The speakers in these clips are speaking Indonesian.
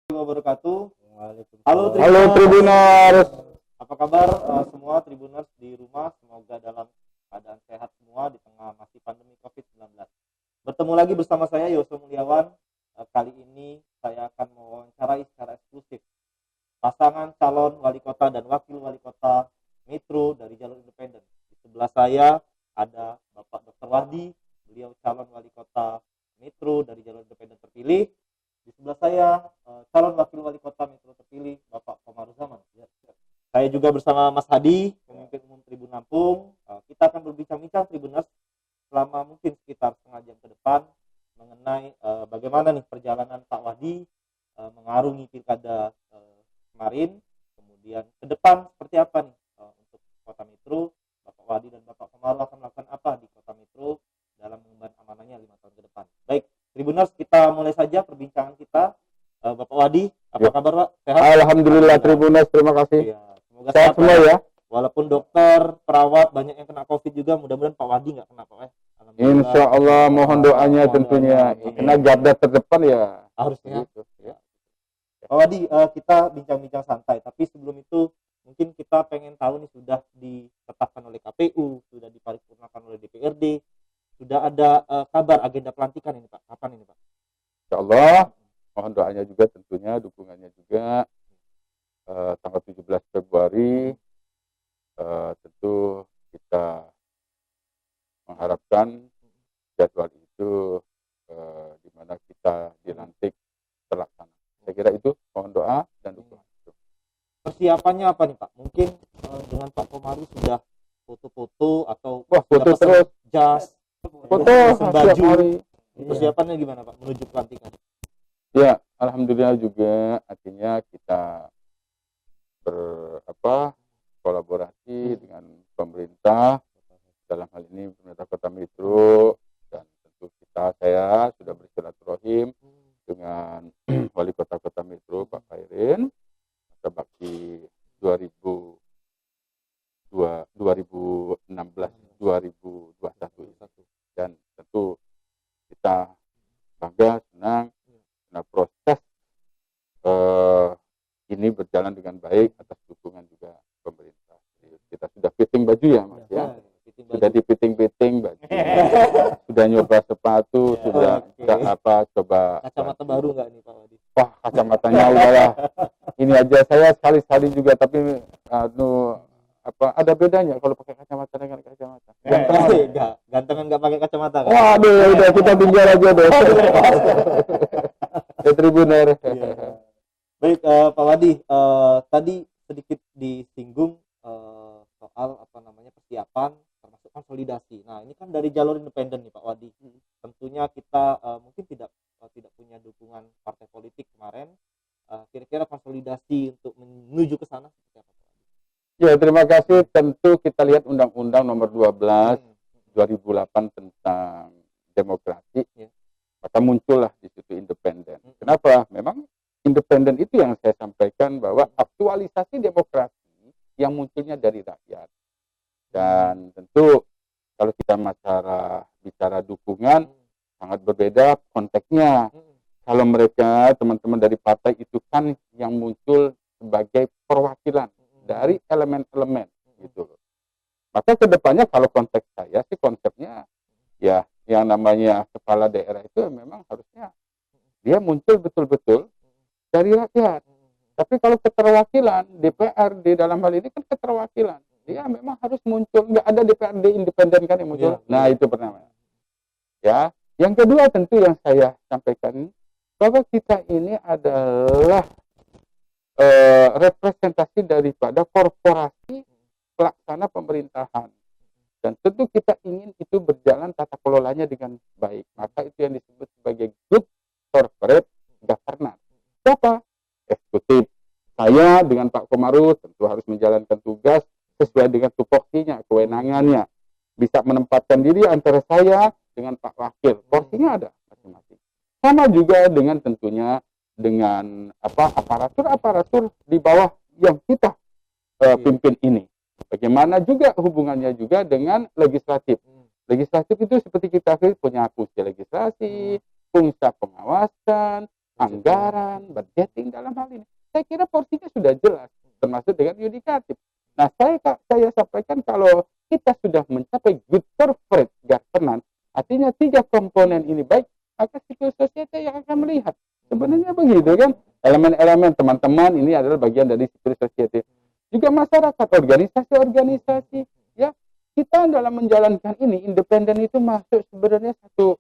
Wabarakatuh. Halo Halo Tribuners. Apa kabar semua Tribuners di rumah? Semoga dalam keadaan sehat semua di tengah masih pandemi COVID-19. Bertemu lagi bersama saya Yoso Mulyawan. Kali ini saya akan mewawancarai secara eksklusif pasangan calon wali kota dan wakil wali kota Metro dari jalur independen. Di sebelah saya ada Bapak Dr. Wahdi, beliau calon wali kota Metro dari jalur independen terpilih. Di sebelah saya calon wakil wali kota Metro terpilih Bapak Komaruzzaman. Saya juga bersama Mas Hadi, pemimpin umum Tribun Lampung. Kita akan berbincang-bincang Tribuners selama mungkin sekitar setengah jam ke depan mengenai bagaimana nih perjalanan Pak Wahdi mengarungi pilkada kemarin, kemudian ke depan seperti apa nih untuk kota Metro. Bapak Wahdi dan Bapak Komaru akan melakukan apa di kota Metro dalam mengemban amanahnya 5 tahun ke depan. Baik, Tribuners, kita mulai saja perbincangan kita. Bapak Wahdi, apa kabar Pak? Sehat? Alhamdulillah Tribuners, terima kasih. Ya, semoga Sehat semua ya. Walaupun dokter, perawat banyak yang kena COVID juga, mudah-mudahan Pak Wahdi nggak kena Pak. Insya Allah mohon doanya tentunya. Karena garda terdepan ya. Harusnya. Gitu, ya. Pak Wahdi, kita bincang-bincang santai. Tapi sebelum itu mungkin kita pengen tahu nih, sudah ditetapkan oleh KPU, sudah diparipurnakan oleh DPRD, sudah ada kabar agenda pelantikan ini Pak. Kapan ini Pak? Insya Allah mohon doanya juga tentunya, dukungannya juga. Tanggal 17 Februari tentu kita mengharapkan jadwal itu di mana kita dilantik terlaksana. Saya kira itu, mohon doa dan dukungan. Persiapannya apa nih Pak? Mungkin dengan Pak Komaru sudah foto-foto atau foto terus, jas, foto baju. hari. Persiapannya gimana Pak menuju pelantikan? Ya, alhamdulillah juga artinya kita kolaborasi dengan pemerintah, dalam hal ini pemerintah Kota Metro, dan tentu saya sudah bersilaturahim dengan Wali Kota Kota Metro Pak Khairin masa bakti 2016-2021, dan tentu kita bangga, senang karena proses ini berjalan dengan baik atas dukungan juga pemerintah. Kita sudah fitting baju ya Mas ya, sudah di fitting baju, sudah nyoba sepatu, sudah coba kacamata baru nggak nih Pak Wahdi? Wah, kacamatanya udahlah. Ini aja saya sekali-sekali juga, tapi ada bedanya kalau pakai kacamata dengan kacamata. Gantengan nggak pakai kacamata kan? Waduh, udah kita tinggal aja deh. Ya Tribuner. Yeah. Baik Pak Wahdi, tadi sedikit disinggung soal persiapan termasuk konsolidasi. Nah, ini kan dari jalur independen nih Pak Wahdi. Tentunya kita mungkin tidak punya dukungan partai politik kemarin. Kira-kira konsolidasi untuk menuju ke sana seperti apa Pak Wahdi? Ya, terima kasih. Tentu kita lihat Undang-Undang Nomor 12 2008 tentang demokrasi. Maka muncullah di situ independen. Kenapa? Memang independen itu yang saya sampaikan bahwa aktualisasi demokrasi yang munculnya dari rakyat. Dan tentu kalau kita bicara dukungan sangat berbeda konteksnya. Kalau mereka teman-teman dari partai itu kan yang muncul sebagai perwakilan dari elemen-elemen gitu. Maka kedepannya kalau konteks saya sih konsepnya ya yang namanya kepala daerah itu memang harusnya dia muncul betul-betul dari rakyat. Tapi kalau keterwakilan DPRD dalam hal ini kan keterwakilan, dia memang harus muncul. Nggak ada DPRD independen kan yang muncul. Nah itu pertama. Ya, yang kedua tentu yang saya sampaikan bahwa kita ini adalah representasi daripada korporasi pelaksana pemerintahan. Dan tentu kita ingin itu berjalan tata kelolanya dengan baik. Maka itu yang disebut sebagai good corporate governance. Siapa? Eksekutif. Saya dengan Pak Komaru tentu harus menjalankan tugas sesuai dengan tupoksinya, kewenangannya. Bisa menempatkan diri antara saya dengan Pak Wakil. Porsinya ada masing-masing. Sama juga dengan tentunya dengan aparatur di bawah yang kita pimpin ini. Bagaimana juga hubungannya juga dengan legislatif. Legislatif itu seperti kita punya fungsi legislasi, fungsi pengawasan, anggaran, budgeting dalam hal ini. Saya kira porsinya sudah jelas, termasuk dengan yudikatif. Nah, saya sampaikan kalau kita sudah mencapai good corporate governance, artinya 3 komponen ini baik, maka civil society yang akan melihat. Sebenarnya begitu kan? Elemen-elemen teman-teman ini adalah bagian dari civil society. Juga masyarakat, organisasi-organisasi, ya. Kita dalam menjalankan ini, independen itu masuk sebenarnya satu,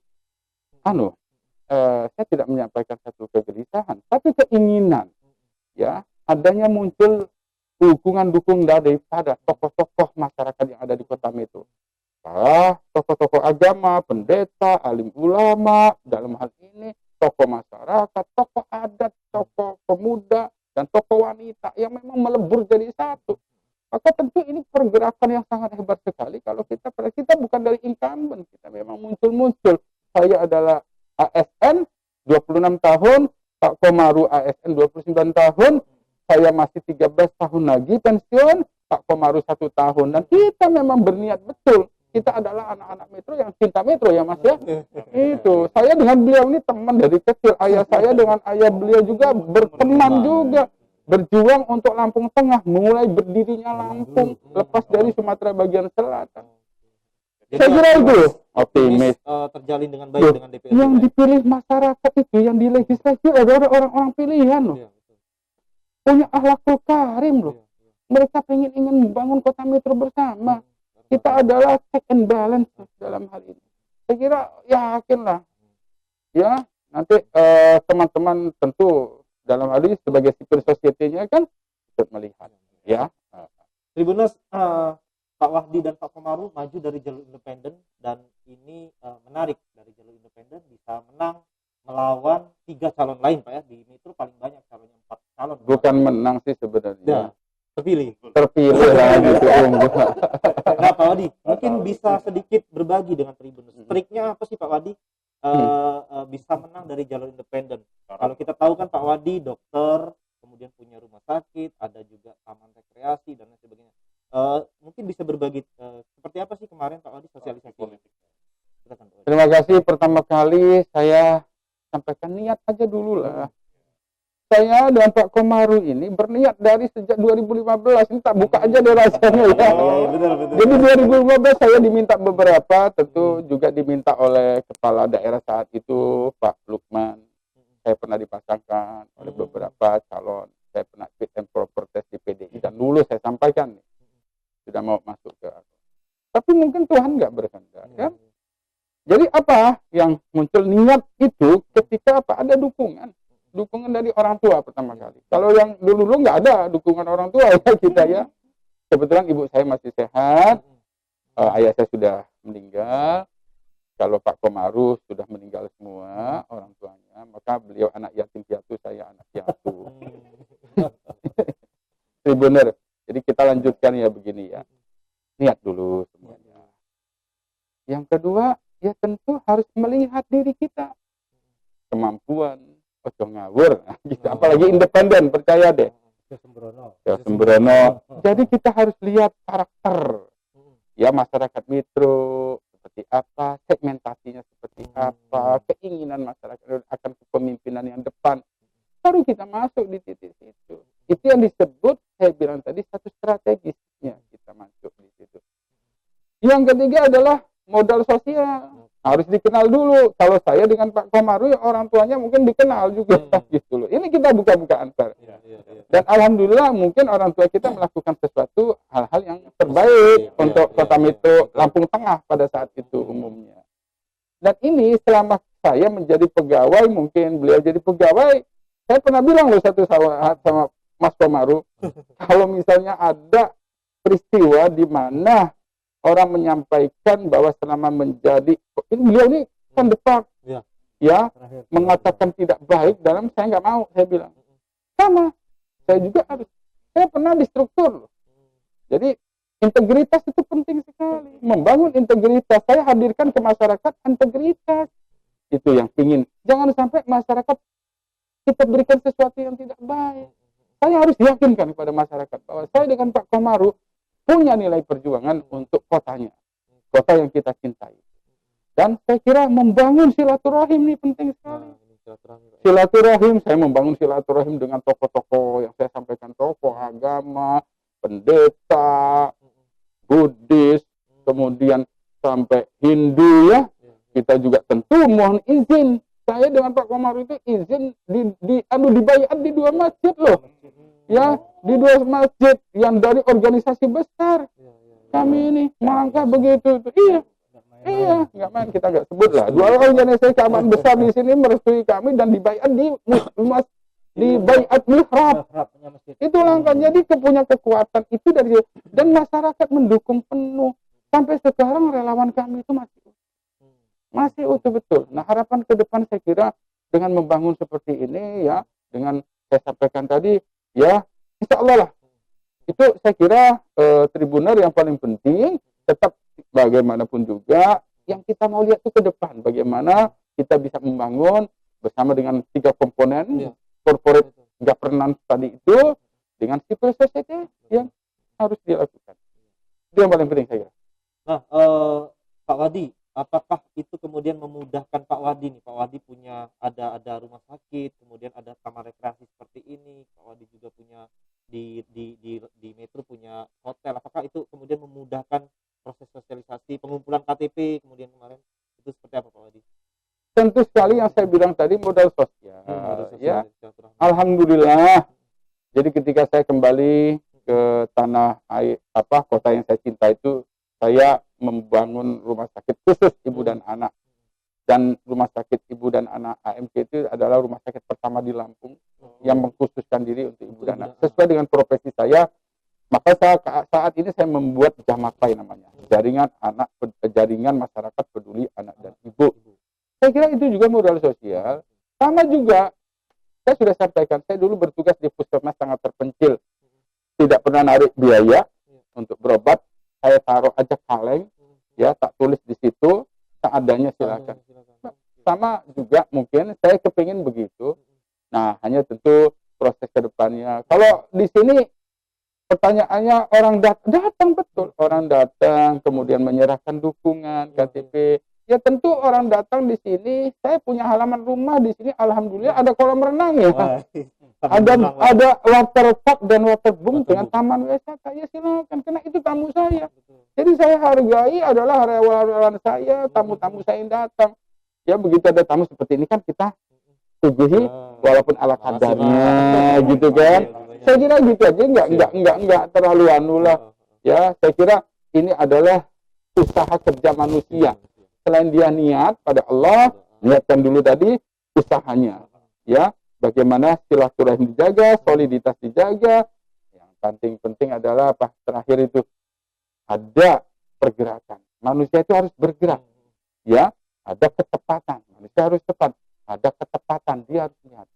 saya tidak menyampaikan satu kegelisahan, tapi keinginan, ya, adanya muncul dukungan daripada tokoh-tokoh masyarakat yang ada di Kota Metro. Tokoh-tokoh agama, pendeta, alim ulama, dalam hal ini tokoh masyarakat, tokoh adat, tokoh pemuda, dan tokoh wanita yang memang melebur jadi satu. Maka tentu ini pergerakan yang sangat hebat sekali kalau kita bukan dari incumbent, kita memang muncul-muncul. Saya adalah ASN 26 tahun, Pak Komaru ASN 29 tahun, saya masih 13 tahun lagi pensiun, Pak Komaru 1 tahun, dan kita memang berniat betul. Kita adalah anak-anak Metro yang cinta Metro ya Mas ya. Itu. Saya dengan beliau ini teman dari kecil. Ayah saya dengan ayah beliau juga berteman juga. Berjuang untuk Lampung Tengah, mulai berdirinya Lampung, lepas dari Sumatera bagian selatan. Jadi Saya kira itu optimis. Terjalin dengan baik dengan DPRD. Yang dipilih masyarakat itu, yang di legislatif adalah orang-orang pilihan loh. Punya akhlakul karim loh. Mereka ingin membangun Kota Metro bersama. Kita adalah check and balance dalam hal ini. Saya kira yakinlah, ya nanti teman-teman tentu dalam hal ini sebagai civil society-nya kan ikut melihat, ya. Tribuners, Pak Wahdi dan Pak Komaru maju dari jalur independen, dan ini menarik, dari jalur independen bisa menang melawan 3 calon lain Pak ya. Di Metro paling banyak calonnya 4 calon. Bukan menang sih sebenarnya. Terpilih lah gitu. Nah Pak Wadi, mungkin bisa sedikit berbagi dengan Tribuners. Triknya apa sih Pak Wadi bisa menang dari jalur independen? Kalau kita tahu kan Pak Wadi dokter, kemudian punya rumah sakit, ada juga taman rekreasi dan lain sebagainya. Mungkin bisa berbagi seperti apa sih kemarin Pak Wadi sosialisasi politik? Terima kasih. Pertama kali saya sampaikan niat aja dulu lah. Saya dan Pak Komaru ini berniat dari sejak 2015. Ini tak buka aja deh rasanya ya. Betul. Jadi 2015 saya diminta beberapa, tentu juga diminta oleh kepala daerah saat itu Pak Lukman. Saya pernah dipasangkan oleh beberapa calon. Saya pernah fit and proper test di PDI, dan dulu saya sampaikan nih, sudah mau masuk ke aku. Tapi mungkin Tuhan nggak berkehendak kan. Jadi apa yang muncul niat itu ketika apa? Ada dukungan dari orang tua pertama kali. Kalau yang dulu nggak ada dukungan orang tua ya kita ya. Kebetulan ibu saya masih sehat, ayah saya sudah meninggal. Kalau Pak Komaru sudah meninggal semua orang tuanya, maka beliau anak yatim piatu, saya anak piatu. Tribuner. Jadi kita lanjutkan ya begini ya. Niat dulu semuanya. Yang kedua, ya tentu harus melihat diri kita. Kemampuan, ojo ngawur, gitu. Apalagi independen, percaya deh. Ya sembrono. Jadi kita harus lihat karakter, ya masyarakat Metro seperti apa, segmentasinya seperti apa, keinginan masyarakat akan kepemimpinan yang depan. Baru kita masuk di titik situ. Itu yang disebut, saya bilang tadi, satu strategisnya kita masuk di situ. Yang ketiga adalah modal sosial. Harus dikenal dulu. Kalau saya dengan Pak Komaru, ya orang tuanya mungkin dikenal juga gitu loh. Ini kita buka-buka antar. Dan alhamdulillah mungkin orang tua kita melakukan sesuatu hal-hal yang terbaik untuk Kota Metro Lampung Tengah pada saat itu umumnya. Dan ini selama saya menjadi pegawai, mungkin beliau jadi pegawai, saya pernah bilang loh satu saat sama Mas Komaru, kalau misalnya ada peristiwa di mana orang menyampaikan bahwa selama menjadi, ini beliau ini kan depan, ya mengatakan tidak baik dalam, saya nggak mau, saya bilang sama, saya juga harus, saya pernah di struktur loh. Jadi integritas itu penting sekali, membangun integritas. Saya hadirkan ke masyarakat integritas, itu yang ingin. Jangan sampai masyarakat kita berikan sesuatu yang tidak baik. Saya harus yakinkan kepada masyarakat bahwa saya dengan Pak Komaru punya nilai perjuangan untuk kotanya, kota yang kita cintai. Dan saya kira membangun silaturahim ini penting sekali. Silaturahim, saya membangun silaturahim dengan tokoh-tokoh yang saya sampaikan, tokoh agama, pendeta, Buddhis, kemudian sampai Hindu ya. Kita juga tentu mohon izin. Saya dengan Pak Komarudin itu izin dibayar di 2 masjid loh. Ya, di 2 masjid yang dari organisasi besar. Kami ini melangkah begitu. Iya, nggak main, kita nggak sebut lah. 2 organisasi keagamaan besar di sini merestui kami dan dibayar di bayat mihrab. Itu langkah. Jadi punya kekuatan itu dari, dan masyarakat mendukung penuh. Sampai sekarang relawan kami itu masih utuh betul. Nah, harapan ke depan saya kira dengan membangun seperti ini ya, dengan saya sampaikan tadi ya, insya Allah lah. Itu saya kira Tribuner yang paling penting, tetap bagaimanapun juga yang kita mau lihat itu ke depan, bagaimana kita bisa membangun bersama dengan 3 komponen corporate governance tadi itu dengan civil society yang harus dilakukan. Itu yang paling penting saya kira. Nah, Pak Wadi, apakah itu kemudian memudahkan Pak Wadi nih? Pak Wadi punya ada rumah sakit, kemudian ada taman rekreasi seperti ini. Pak Wadi juga punya di Metro punya hotel. Apakah itu kemudian memudahkan proses sosialisasi, pengumpulan KTP kemudian kemarin itu seperti apa Pak Wadi? Tentu sekali yang saya bilang tadi modal sosial. Ya, alhamdulillah. Jadi ketika saya kembali ke tanah air kota yang saya cinta itu, saya membangun rumah sakit khusus ibu dan anak. Dan rumah sakit ibu dan anak AMK itu adalah rumah sakit pertama di Lampung yang mengkhususkan diri untuk ibu dan anak. Sesuai dengan profesi saya, maka saat ini saya membuat Jamapai namanya, jaringan masyarakat peduli anak dan ibu. Saya kira itu juga modal sosial. Sama juga, saya sudah sampaikan, saya dulu bertugas di puskesmas sangat terpencil, tidak pernah narik biaya untuk berobat. Saya taruh aja kaleng, ya tak tulis di situ, seadanya silakan. Sama juga mungkin saya kepingin begitu. Nah, hanya tentu proses ke depannya. Kalau di sini pertanyaannya orang datang betul, orang datang kemudian menyerahkan dukungan KTP. Ya tentu orang datang di sini, saya punya halaman rumah di sini, alhamdulillah ada kolam renang ya. Ada water park dan water boom dengan taman wisata. Ya silakan, karena itu tamu saya. Jadi saya hargai adalah relawan saya, tamu-tamu saya yang datang. Ya begitu ada tamu seperti ini kan kita suguhi walaupun ala kadarnya gitu kan. Saya kira gitu aja, enggak terlalu anu lah. Ya, saya kira ini adalah usaha kerja manusia. Selain dia niat pada Allah, niatkan dulu tadi usahanya. Ya, bagaimana silaturahim dijaga, soliditas dijaga. Yang paling penting adalah apa? Terakhir itu ada pergerakan. Manusia itu harus bergerak. Ya, ada ketepatan. Manusia harus tepat. Ada ketepatan, dia harus lihat.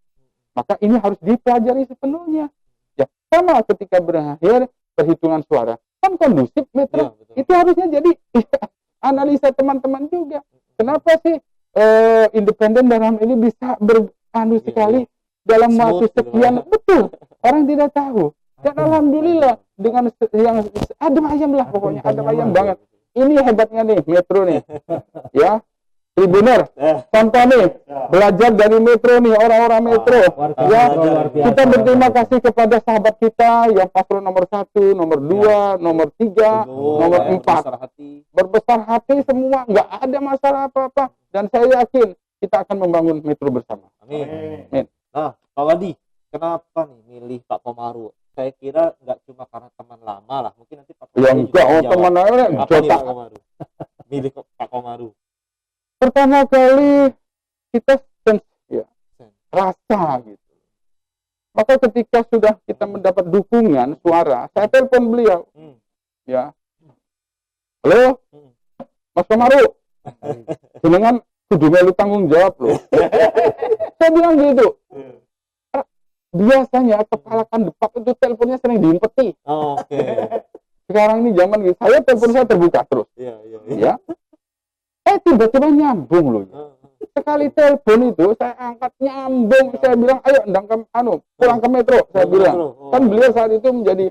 Maka ini harus dipelajari sepenuhnya. Ya, sama ketika berakhir perhitungan suara. Kan kondusif Metro. Ya, itu harusnya jadi analisa teman-teman juga. Kenapa sih independen dalam ini bisa sekali dalam waktu sekian? Betul. Orang tidak tahu. Dan alhamdulillah dengan yang adem ayam lah pokoknya, adem ayam banget. Ini hebatnya nih Metro nih. Ya. Tribuner, contoh nih, belajar dari Metro nih, orang-orang Metro. Ya, kita berterima kasih kepada sahabat kita yang paslon nomor 1, nomor 2, nomor 3, nomor 4. Berbesar hati semua, nggak ada masalah apa-apa. Dan saya yakin kita akan membangun Metro bersama. Amin. Nah, Pak Wadi, kenapa nih milih Pak Komaru? Saya kira nggak cuma karena teman lama lah, mungkin nanti Pak Komaru. Ya enggak, teman lama. Apa nih Pak Komaru? Milih Pak Komaru. Pertama kali kita rasa gitu. Maka ketika sudah kita mendapat dukungan suara, saya telepon beliau. Ya. Halo, Mas Komaru. Jenengan kudu melu tanggung jawab loh. Saya bilang gitu. Biasanya kepala kandepak itu teleponnya sering diumpeti. Oke. Sekarang ini zaman gitu. Telepon saya terbuka terus. Iya. Ya. Tiba-tiba nyambung loh. sekali telepon itu saya angkat nyambung, saya bilang ayo ndang ke pulang ke Metro, saya bilang. Kan beliau saat itu menjadi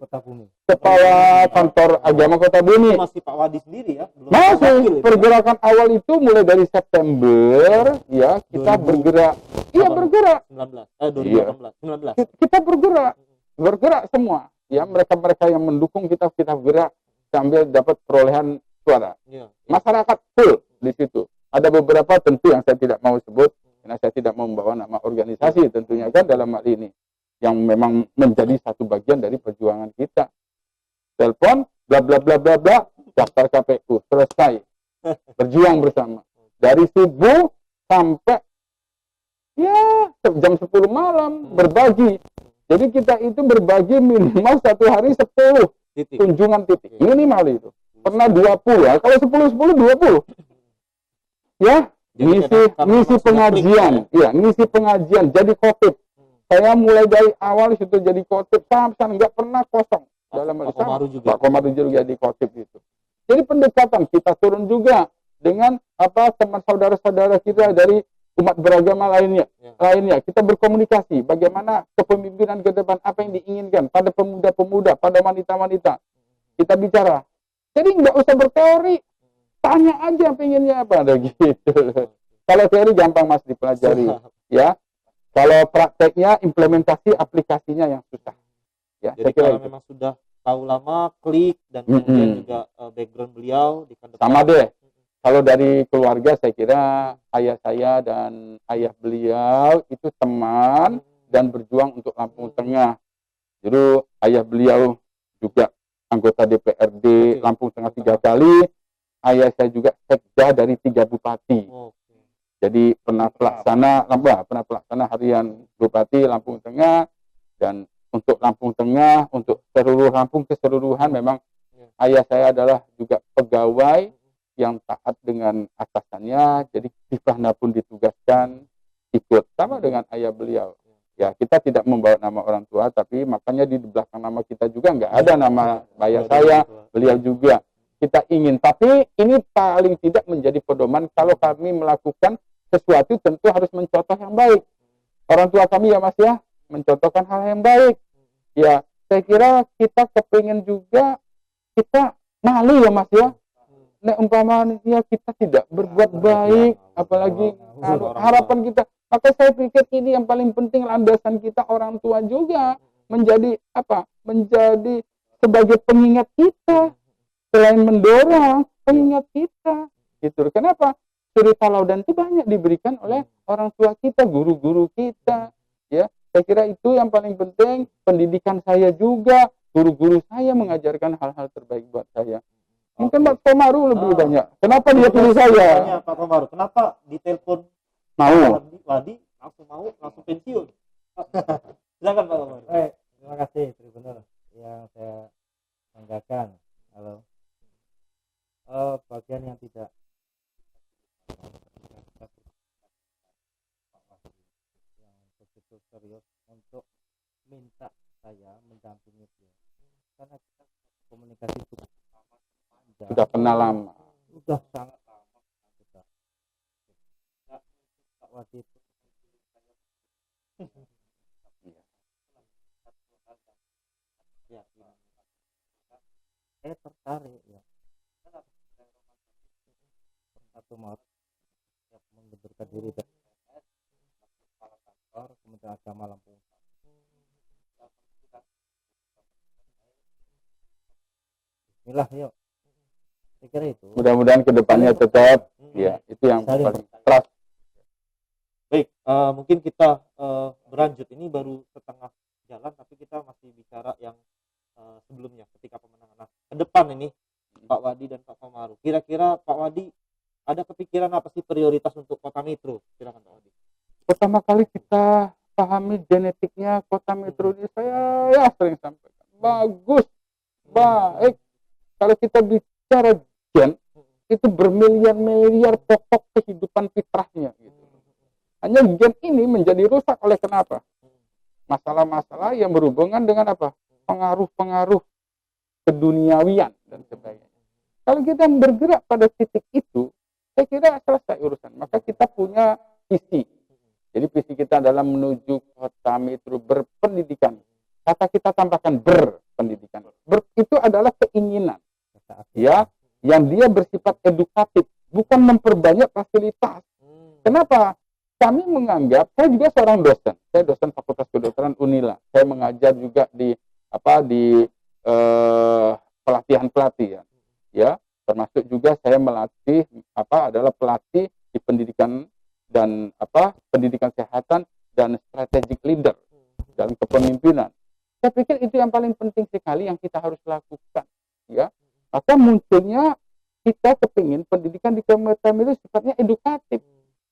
kepala kantor agama Kota Bumi. Masih Pak Wadi sendiri ya? Masih pergerakan awal itu mulai dari September ya, kita 2000. bergerak. Iya bergerak. 2019. Kita bergerak semua. Ya, mereka-mereka yang mendukung kita bergerak sambil dapat perolehan suara. Masyarakat full di situ. Ada beberapa tentu yang saya tidak mau sebut karena saya tidak mau membawa nama organisasi tentunya kan dalam hal ini yang memang menjadi satu bagian dari perjuangan kita. Telepon bla bla bla bla bla, daftar KPU selesai. Berjuang bersama. Dari subuh sampai ya jam 10 malam berbagi. Jadi kita itu berbagi minimal satu hari 10 kunjungan titik. Minimal itu. Pernah 20 ya. Kalau 10 20. Ya, ngisi pengajian. Ya, ngisi pengajian jadi khotib. Saya mulai dari awal situ jadi khotib sampai enggak pernah kosong. Dalam Pak Komaru juga jadi khotib itu. Jadi pendekatan kita turun juga dengan teman saudara-saudara kita dari umat beragama lainnya. Kita berkomunikasi bagaimana kepemimpinan ke depan, apa yang diinginkan pada pemuda-pemuda, pada wanita-wanita. Kita bicara. Jadi nggak usah berteori, tanya aja pengennya apa, ada gitu. Kalau teori gampang Mas dipelajari, ya. Kalau prakteknya, implementasi aplikasinya yang susah. Ya, jadi kalau memang sudah tahu lama, klik dan kemudian juga background beliau di sama deh. Kalau dari keluarga saya kira ayah saya dan ayah beliau itu teman dan berjuang untuk Lampung Tengah. Jadi ayah beliau juga anggota DPRD Lampung Tengah 3 kali. Ayah saya juga sekda dari 3 bupati. Jadi pernah pelaksana harian bupati Lampung Tengah, dan untuk Lampung Tengah, untuk seluruh Lampung keseluruhan memang ayah saya adalah juga pegawai yang taat dengan atasannya, jadi Kiflahna pun ditugaskan ikut sama dengan ayah beliau. Ya, kita tidak membawa nama orang tua, tapi makanya di belakang nama kita juga nggak ada nama ayah saya, beliau juga. Kita ingin, tapi ini paling tidak menjadi pedoman kalau kami melakukan sesuatu tentu harus mencontoh yang baik. Orang tua kami ya Mas ya, mencontohkan hal yang baik. Ya, saya kira kita kepingin juga, kita malu ya Mas ya. Nek umpamanya kita tidak berbuat baik, apalagi harapan kita. Maka saya pikir ini yang paling penting, landasan kita orang tua juga menjadi menjadi sebagai pengingat kita, selain mendorong pengingat kita. Gitu. Kenapa? Suri teladan itu banyak diberikan oleh orang tua kita, guru-guru kita. Ya, saya kira itu yang paling penting. Pendidikan saya juga, guru-guru saya mengajarkan hal-hal terbaik buat saya. Mungkin Pak Komaru lebih banyak. Kenapa dia pilih saya? Pak Komaru, kenapa ditelepon mau? Wadi langsung pensiun. Silakan Pak Komaru. Terima kasih Tribuners yang saya banggakan. Halo. Bagian yang tidak yang begitu serius untuk minta saya mendampingi dia, karena kita komunikasi cukup sudah kenal lama, sudah sangat lama kita. Pak Wadi itu saya tertarik ya. 1 Maret mengundurkan diri dari kepala kantor Kementerian Agama Lampung. Bismillah yuk. Saya kira itu. Mudah-mudahan kedepannya tetap ya itu yang paling trust. Baik, mungkin kita berlanjut, ini baru setengah jalan tapi kita masih bicara yang sebelumnya ketika pemenangan. Nah, ke depan ini Pak Wadi dan Pak Komaru, kira-kira Pak Wadi ada kepikiran apa sih prioritas untuk Kota Metro? Silakan Pak Wadi. Pertama kali kita pahami genetiknya Kota Metro ini, saya ya sering sampaikan bagus, baik. Kalau kita bicara gen, itu bermiliar-miliar pokok kehidupan fitrahnya gitu. Hanya gen ini menjadi rusak oleh kenapa? Masalah-masalah yang berhubungan dengan apa? Pengaruh-pengaruh keduniawian dan sebagainya. Kalau kita bergerak pada titik itu, saya kira selesai urusan. Maka kita punya visi. Jadi visi kita adalah menuju kota metro berpendidikan. Kata kita tambahkan berpendidikan. Itu adalah keinginan, ya, yang dia bersifat edukatif, bukan memperbanyak fasilitas. Kenapa? Kami menganggap, saya juga seorang dosen. Saya dosen Fakultas Kedokteran Unila. Saya mengajar juga di pelatihan-pelatihan, ya. Termasuk juga saya melatih adalah pelatih di pendidikan dan pendidikan kesehatan dan strategic leader dalam kepemimpinan. Saya pikir itu yang paling penting sekali yang kita harus lakukan, ya. Maka munculnya kita kepingin pendidikan di Kementerian itu sifatnya edukatif.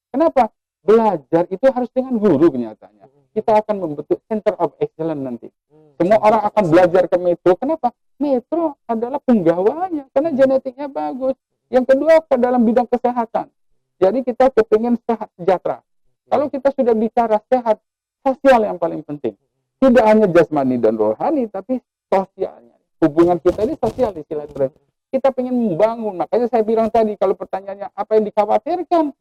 Kenapa? Belajar itu harus dengan guru kenyataannya. Kita akan membentuk center of excellence nanti. Semua orang akan belajar ke metro. Kenapa? Metro adalah penggawanya karena genetiknya bagus. Yang kedua ke dalam bidang kesehatan. Jadi kita kepingin sehat sejahtera. Kalau kita sudah bicara sehat, sosial yang paling penting. Tidak hanya jasmani dan rohani, tapi sosialnya. Hubungan kita ini sosial istilah itu. Kita ingin membangun. Makanya saya bilang tadi, kalau pertanyaannya apa yang dikhawatirkan,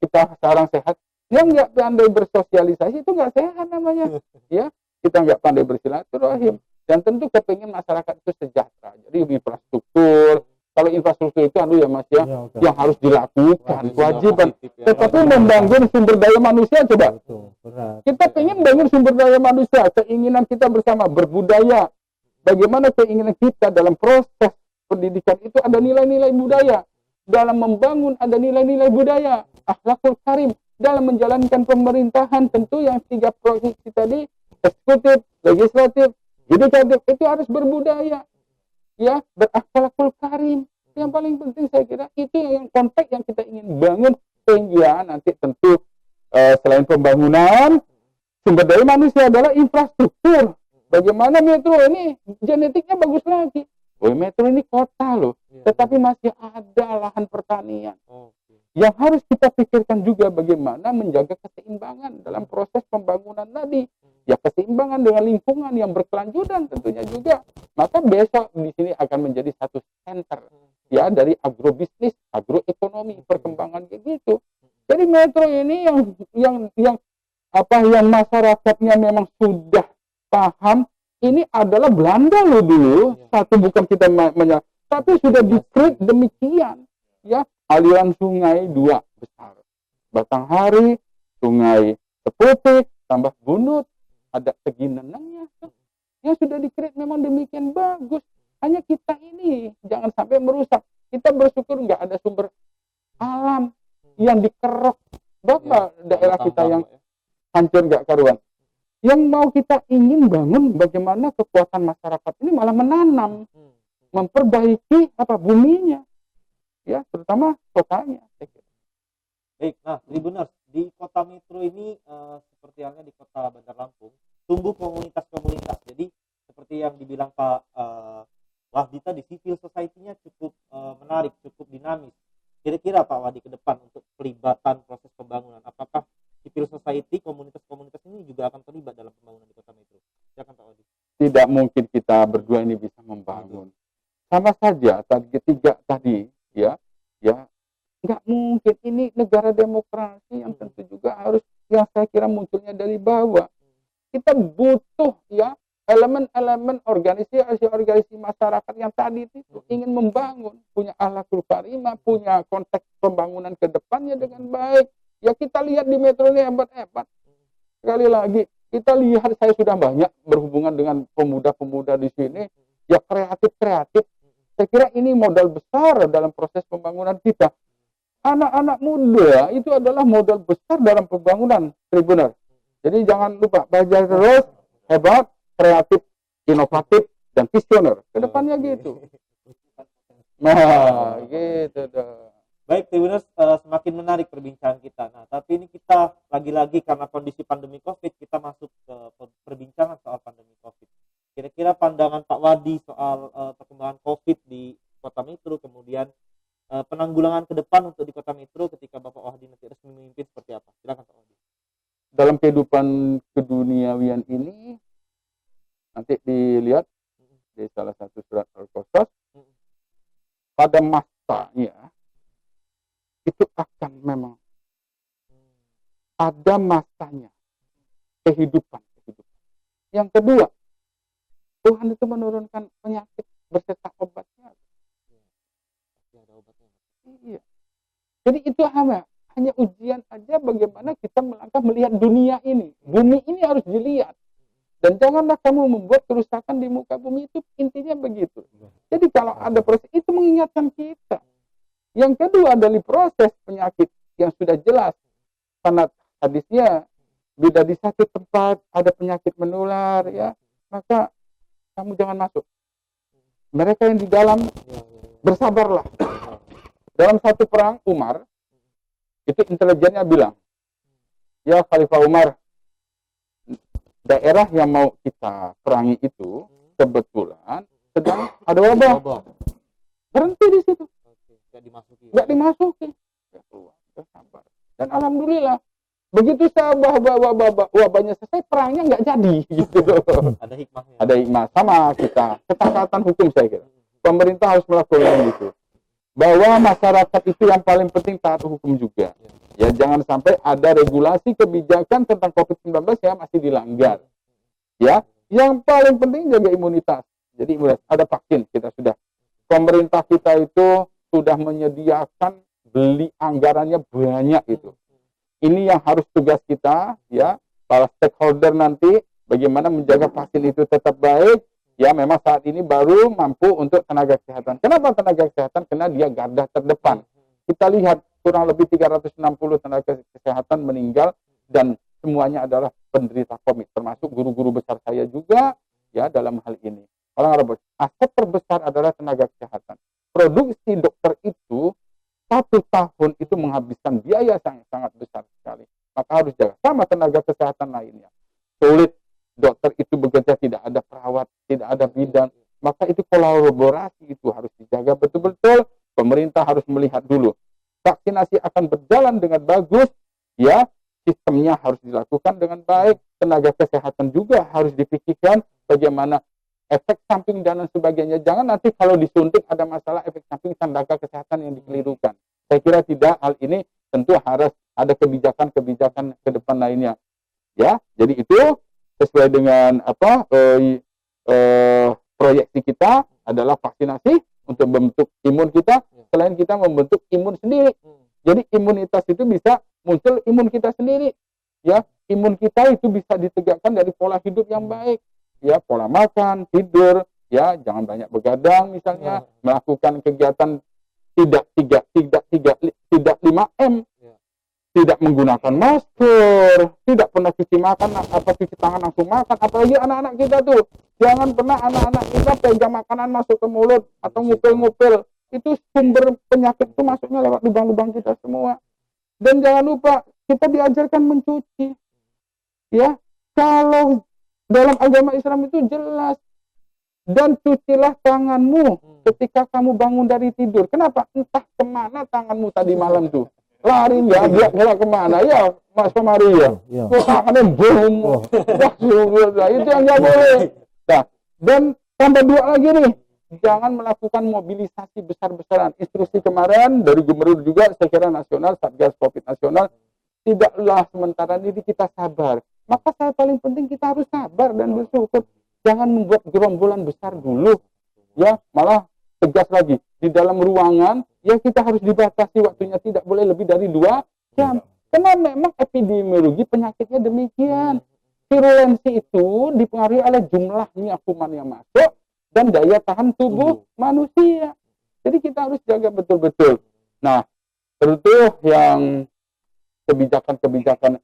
kita sekarang sehat. Yang nggak pandai bersosialisasi itu nggak sehat namanya. Ya, kita nggak pandai bersilaturahim. Dan tentu kepingin masyarakat itu sejahtera. Jadi infrastruktur. Kalau infrastruktur itu ya Mas ya, yang harus dilakukan, kewajiban. Tetapi membangun sumber daya manusia coba. Kita ingin bangun sumber daya manusia, keinginan kita bersama berbudaya. Bagaimana keinginan kita dalam proses pendidikan itu ada nilai-nilai budaya. Dalam membangun ada nilai-nilai budaya, akhlakul karim. Dalam menjalankan pemerintahan tentu yang 3 provinsi tadi, eksekutif, legislatif, yudikatif itu harus berbudaya. Ya, berakhlakul karim. Yang paling penting saya kira itu yang konteks yang kita ingin bangun sehingga nanti tentu selain pembangunan sumber daya manusia adalah infrastruktur. Bagaimana metro ini genetiknya bagus lagi. Oh, metro ini kota loh, tetapi masih ada lahan pertanian. Yang harus kita pikirkan juga bagaimana menjaga keseimbangan dalam proses pembangunan tadi. Ya, keseimbangan dengan lingkungan yang berkelanjutan tentunya juga. Maka besok di sini akan menjadi satu center ya dari agrobisnis, agroekonomi, perkembangan kayak gitu. Jadi metro ini yang masyarakatnya memang sudah paham. Ini adalah Belanda loh dulu. Satu bukan kita tapi sudah dikreat demikian. Ya, aliran sungai 2 besar. Batanghari, Sungai Seputi, tambah Bunut, ada Tegi Nenengnya. Yang sudah dikreat memang demikian bagus. Hanya kita ini jangan sampai merusak. Kita bersyukur nggak ada sumber alam yang dikerok. Berapa daerah kita yang hancur nggak karuan. Yang mau kita ingin bangun bagaimana kekuatan masyarakat ini malah menanam, memperbaiki buminya, ya terutama kotanya. Baik, nah Tribuners, di kota metro ini seperti halnya di kota Bandar Lampung tumbuh komunitas-komunitas. Jadi seperti yang dibilang Pak Wahdi tadi, civil society-nya cukup menarik, cukup dinamis. Kira-kira Pak Wahdi ke depan untuk pelibatan proses pembangunan, apakah civil society, komunitas-komunitas ini juga akan terlibat dalam pembangunan di kota metro? Silakan Pak Wahdi. Tidak mungkin kita berdua ini bisa membangun. Sama saja ketiga tadi, ya nggak mungkin. Ini negara demokrasi yang tentu juga harus, yang saya kira munculnya dari bawah. Kita butuh ya elemen-elemen organisasi masyarakat yang tadi itu ingin membangun, punya akhlakul karimah, punya konteks pembangunan ke depannya dengan baik. Ya kita lihat di metro ini hebat-hebat. Sekali lagi, kita lihat, saya sudah banyak berhubungan dengan pemuda-pemuda di sini, ya kreatif-kreatif. Saya kira ini modal besar dalam proses pembangunan kita. Anak-anak muda itu adalah modal besar dalam pembangunan Tribuner. Jadi jangan lupa, belajar terus, hebat, kreatif, inovatif, dan visioner. Kedepannya gitu. Nah, gitu dong. Baik, Tribuners, semakin menarik perbincangan kita. Nah, tapi ini kita lagi-lagi karena kondisi pandemi COVID, kita masuk ke perbincangan soal pandemi COVID. Kira-kira pandangan Pak Wadi soal perkembangan COVID di Kota Metro, kemudian penanggulangan ke depan untuk di Kota Metro ketika Bapak Wahdi nanti resmi memimpin seperti apa? Silakan Pak Wahdi. Dalam kehidupan keduniawian ini, nanti dilihat di salah satu surat Al-Qasas, pada masanya itu akan memang ada masanya kehidupan. Yang kedua, Tuhan itu menurunkan penyakit berserta obatnya. Ada obatnya. Iya. Jadi itu hanya ujian aja bagaimana kita melangkah melihat dunia ini. Bumi ini harus dilihat. Dan janganlah kamu membuat kerusakan di muka bumi, itu intinya begitu. Jadi kalau ada proses itu mengingatkan kita. Yang kedua adalah proses penyakit yang sudah jelas. Karena hadisnya bila di satu tempat ada penyakit menular ya, maka kamu jangan masuk. Mereka yang di dalam bersabarlah. Dalam satu perang Umar itu intelijennya bilang, ya Khalifah Umar, daerah yang mau kita perangi itu kebetulan sedang ada wabah. Berhenti di situ. Nggak dimasuki. Ya keluar, sabar. Dan alhamdulillah begitu wabahnya selesai, perangnya nggak jadi gitu. Ada hikmahnya. Ada hikmah sama kita. Ketaatan hukum saya kira. Pemerintah harus melakukan itu. Bahwa masyarakat itu yang paling penting taat hukum juga. Ya jangan sampai ada regulasi kebijakan tentang COVID-19 yang masih dilanggar. Ya, yang paling penting jaga imunitas. Jadi ada vaksin kita sudah. Pemerintah kita itu sudah menyediakan, beli anggarannya banyak itu. Ini yang harus tugas kita, ya, para stakeholder nanti bagaimana menjaga vaksin itu tetap baik. Ya, memang saat ini baru mampu untuk tenaga kesehatan. Kenapa tenaga kesehatan? Karena dia garda terdepan. Kita lihat kurang lebih 360 tenaga kesehatan meninggal dan semuanya adalah penderita COVID, termasuk guru-guru besar saya juga ya dalam hal ini. Orang Arab, aset terbesar adalah tenaga kesehatan. Produksi dokter itu 1 tahun itu menghabiskan biaya sangat besar sekali. Maka harus jaga sama tenaga kesehatan lainnya. Sulit dokter itu bekerja, tidak ada perawat, tidak ada bidan, maka itu kolaborasi itu harus dijaga betul-betul. Pemerintah harus melihat dulu vaksinasi akan berjalan dengan bagus, ya, sistemnya harus dilakukan dengan baik, tenaga kesehatan juga harus dipikirkan bagaimana efek samping dan sebagainya. Jangan nanti kalau disuntik ada masalah efek samping tenaga kesehatan yang dikelirukan. Saya kira tidak. Hal ini tentu harus ada kebijakan ke depan lainnya. Ya, jadi itu sesuai dengan proyeksi kita adalah vaksinasi untuk membentuk imun kita, selain kita membentuk imun sendiri. Jadi imunitas itu bisa muncul imun kita sendiri. Ya, imun kita itu bisa ditegakkan dari pola hidup yang baik. Ya, pola makan, tidur, ya, jangan banyak begadang misalnya, melakukan kegiatan tidak 5M. Tidak menggunakan masker, tidak pernah cuci tangan langsung makan, apalagi anak-anak kita tuh. Jangan pernah anak-anak kita pegang makanan masuk ke mulut atau ngupil-ngupil. Itu sumber penyakit itu masuknya lewat lubang-lubang kita semua. Dan jangan lupa kita diajarkan mencuci. Ya, kalau dalam agama Islam itu jelas. Dan cucilah tanganmu ketika kamu bangun dari tidur. Kenapa? Entah kemana tanganmu tadi malam tuh. Lari nggak kemana ya Mas Komari ya. Tangannya boom. Wah, itu yang nggak boleh. Nah, dan tambah 2 lagi nih. Jangan melakukan mobilisasi besar-besaran. Instruksi kemarin dari Gubernur juga secara nasional, Satgas Covid nasional, tidaklah sementara ini kita sabar. Maka saya paling penting kita harus sabar dan bersyukur. Jangan membuat gerombolan besar dulu. Ya, malah tegas lagi. Di dalam ruangan, ya kita harus dibatasi waktunya. Tidak boleh lebih dari 2 jam. Karena memang epidemiologi penyakitnya demikian. Virulensi itu dipengaruhi oleh jumlahnya kuman yang masuk dan daya tahan tubuh manusia. Jadi kita harus jaga betul-betul. Nah, tentu yang kebijakan-kebijakan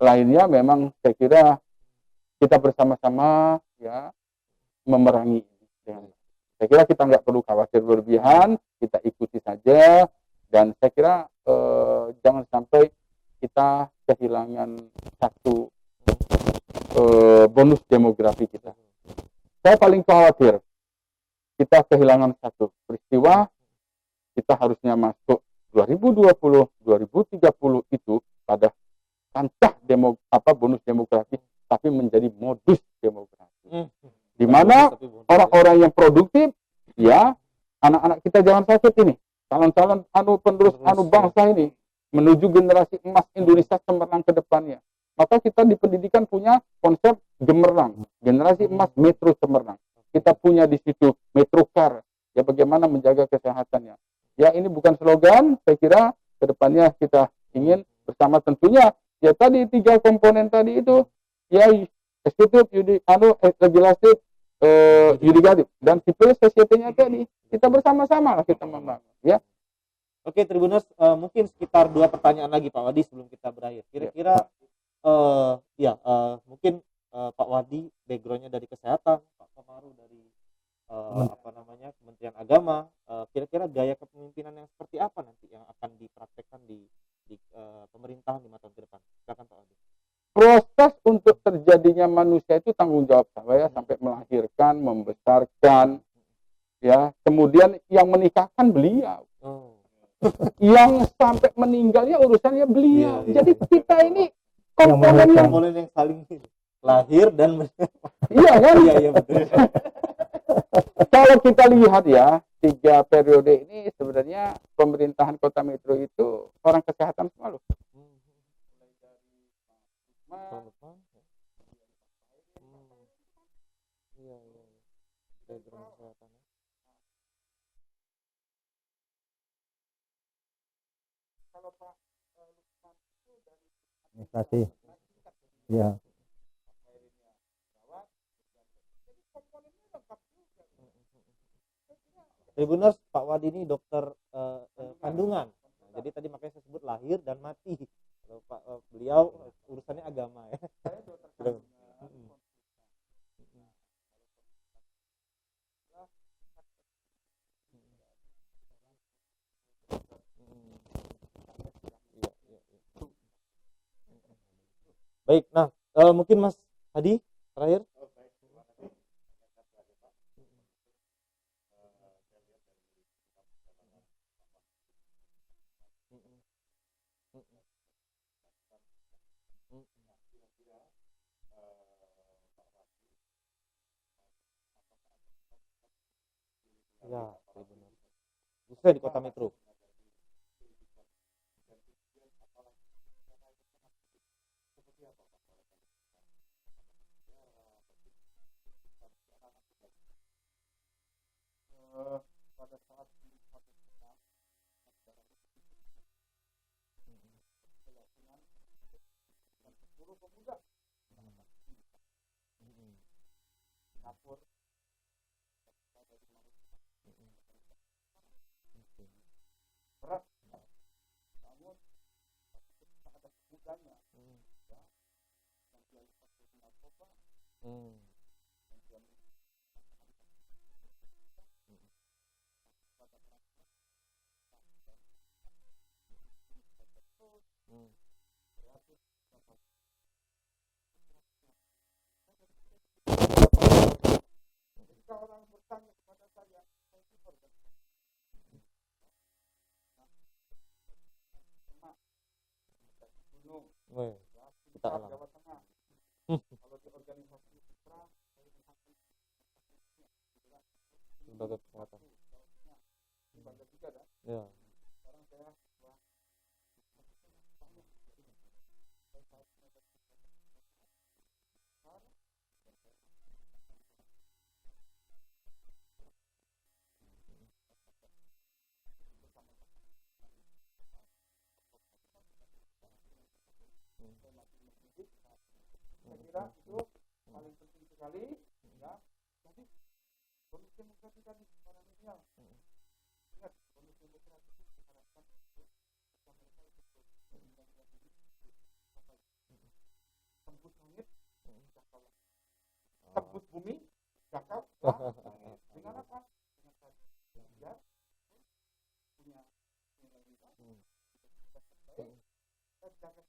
lainnya memang saya kira kita bersama-sama ya memerangi. Saya kira kita nggak perlu khawatir berlebihan, kita ikuti saja, dan saya kira jangan sampai kita kehilangan satu bonus demografi kita. Saya paling khawatir kita kehilangan satu peristiwa, kita harusnya masuk 2020, 2030 itu pada kancah bonus demografi, tapi menjadi modus demografi. Di mana orang-orang yang produktif, ya, anak-anak kita jangan sakit ini, calon-calon penerus bangsa ini, menuju generasi emas Indonesia cemerlang ke depannya. Maka kita di pendidikan punya konsep gemerlang, generasi emas Metro Cemerlang. Kita punya di situ Metrokar, ya bagaimana menjaga kesehatannya. Ya ini bukan slogan, saya kira ke depannya kita ingin bersama tentunya, ya tadi 3 komponen tadi itu, ya eksekutif, legislatif, yudikatif, dan sipil society-nya tadi. Kita bersama-sama lah kita membangun, ya. Oke, Tribuners, mungkin sekitar 2 pertanyaan lagi Pak Wadi sebelum kita berakhir. Kira-kira mungkin Pak Wadi backgroundnya dari kesehatan, Pak Komaru dari Kementerian Agama, kira-kira gaya kepemimpinan yang seperti apa nanti yang akan dipraktekkan di pemerintahan 5 tahun ke depan? Silakan Pak Wadi. Proses untuk terjadinya manusia itu tanggung jawab saya sampai melahirkan, membesarkan, ya. Kemudian yang menikahkan beliau. Yang sampai meninggalnya urusannya beliau. Jadi kita ini komponen yang saling lahir dan iya kan? Iya betul. Kalau kita lihat ya 3 periode ini sebenarnya pemerintahan Kota Metro itu orang kesehatan semua loh. Mulai dari kalau Pak Lukman itu dari administrasi. Ya. Tribuners, Pak Wadi ini dokter kandungan. Nah, jadi tadi makanya saya sebut lahir dan mati. Kalau Pak beliau urusannya agama ya. Baik, nah mungkin Mas Hadi terakhir. Ya, benar. Khususnya di Kota Metro. Pada saat seluruh pemuda dapur berat, namun ada pemudanya ya, yang dia pakai narkoba, yang dia Jika orang bertanya kepada saya itu organisasi. Gunung, Kita alam. Jawa Tengah. Kalau di organisasi Putra, Lembaga kesehatan. lembaga juga dah. Ya. Sekarang saya saya kira itu paling penting sekali ya. Jadi Komisi Demokrasi tadi para milenial ingat Komisi Demokrasi itu diharapkan untuk tembus langit jangkau tembus bumi jangkau dengan apa? Dengan tadi ya punya kita jaga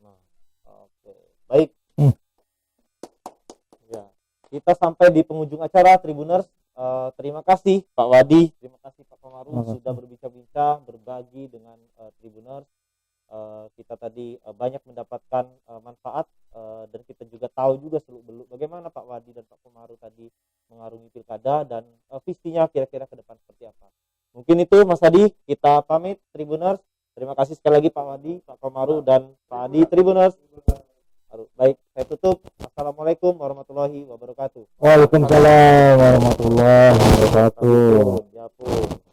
Nah, oke. Baik. Ya, kita sampai di penghujung acara Tribuners. Terima kasih Pak Wadi, terima kasih Pak Komaru sudah berbincang-bincang, berbagi dengan Tribuners. Kita tadi banyak mendapatkan manfaat dan kita juga tahu juga seluk-beluk bagaimana Pak Wadi dan Pak Komaru tadi mengarungi pilkada dan visinya kira-kira ke depan seperti apa. Mungkin itu Mas Adi, kita pamit Tribuners. Terima kasih sekali lagi Pak Wadi, Pak Komaru, dan Pak Adi Tribuners. Baik, saya tutup. Assalamualaikum warahmatullahi wabarakatuh. Waalaikumsalam warahmatullahi wabarakatuh. Ya pun.